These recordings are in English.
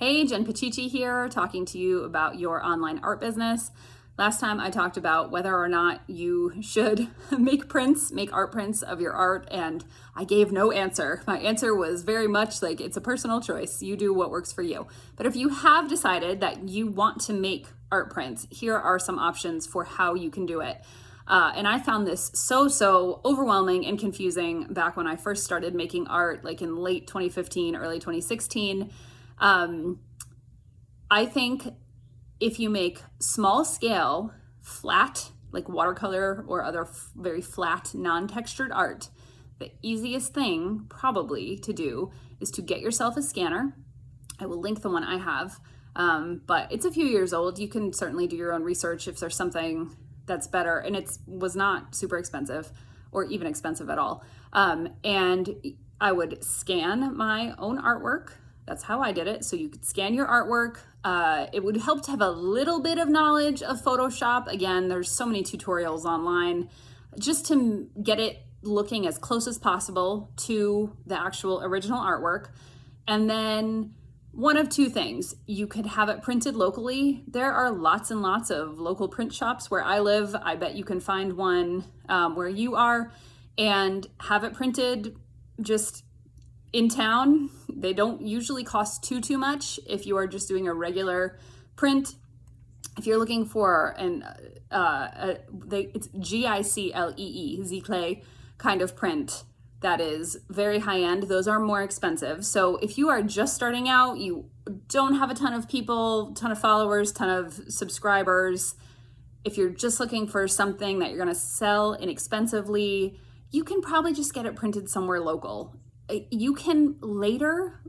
Hey, Jen Pacici here, talking to you about your online art business. Last time I talked about whether or not you should make art prints of your art, and I gave no answer. My answer was very much like it's a personal choice. You do what works for you. But if you have decided that you want to make art prints, here are some options for how you can do it. And I found this so overwhelming and confusing back when I first started making art, like in late 2015, early 2016. I think if you make small scale, flat, like watercolor or other very flat, non-textured art, the easiest thing probably to do is to get yourself a scanner. I will link the one I have, but it's a few years old. You can certainly do your own research if there's something that's better, and it was not super expensive or even expensive at all. And I would scan my own artwork. That's how I did it. So you could scan your artwork. It would help to have a little bit of knowledge of Photoshop. Again, there's so many tutorials online just to get it looking as close as possible to the actual original artwork. And then one of two things, you could have it printed locally. There are lots and lots of local print shops where I live. I bet you can find one where you are and have it printed just in town. They don't usually cost too much if you are just doing a regular print. If you're looking for it's Giclee, Zclay kind of print that is very high end, those are more expensive. So if you are just starting out, you don't have a ton of people, ton of followers, ton of subscribers, if you're just looking for something that you're gonna sell inexpensively, you can probably just get it printed somewhere local. You can later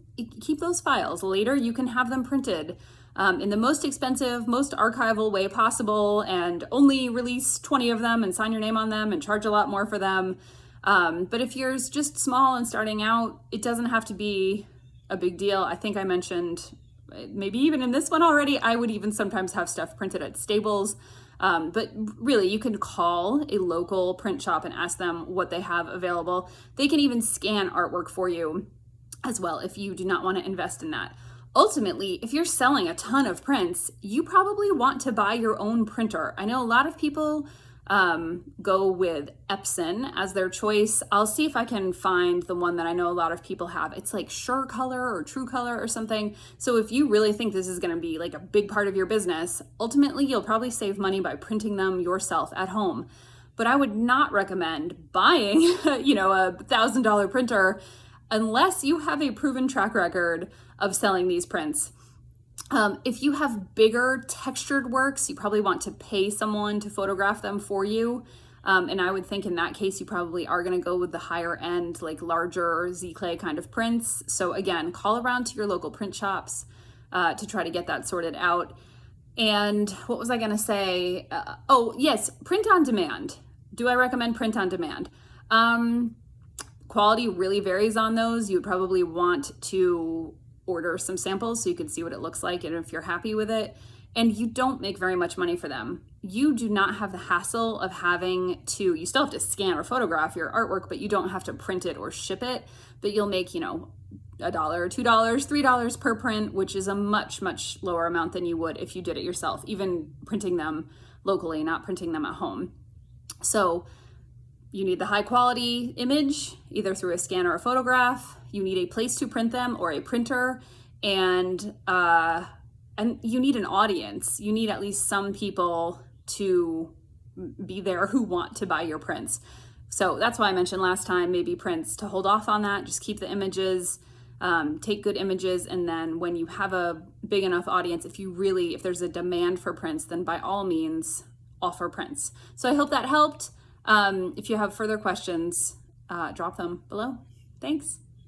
keep those files. Later, you can have them printed in the most expensive, most archival way possible, and only release 20 of them and sign your name on them and charge a lot more for them. But if yours just small and starting out, it doesn't have to be a big deal. I think I mentioned, maybe even in this one already, I would even sometimes have stuff printed at Staples. But really, you can call a local print shop and ask them what they have available. They can even scan artwork for you as well if you do not want to invest in that. Ultimately, if you're selling a ton of prints, you probably want to buy your own printer. I know a lot of people go with Epson as their choice. I'll see if I can find the one that I know a lot of people have. It's like Surecolor or TrueColor or something. So if you really think this is going to be like a big part of your business, ultimately you'll probably save money by printing them yourself at home. But I would not recommend buying, a $1,000 printer unless you have a proven track record of selling these prints. If you have bigger textured works, you probably want to pay someone to photograph them for you. And I would think in that case, you probably are going to go with the higher end, like larger Zclay kind of prints. So again, call around to your local print shops to try to get that sorted out. And what was I going to say? Oh, yes, print on demand. Do I recommend print on demand? Quality really varies on those. You would probably want to order some samples so you can see what it looks like and if you're happy with it. And you don't make very much money for them. You do not have the hassle of having to, you still have to scan or photograph your artwork, but you don't have to print it or ship it. But you'll make, $1, $2, $3 per print, which is a much lower amount than you would if you did it yourself, even printing them locally, not printing them at home. So you need the high quality image, either through a scan or a photograph. You need a place to print them or a printer, and you need an audience. You need at least some people to be there who want to buy your prints. So that's why I mentioned last time, maybe prints to hold off on that. Just keep the images, take good images, and then when you have a big enough audience, if there's a demand for prints, then by all means, offer prints. So I hope that helped. If you have further questions, drop them below. Thanks.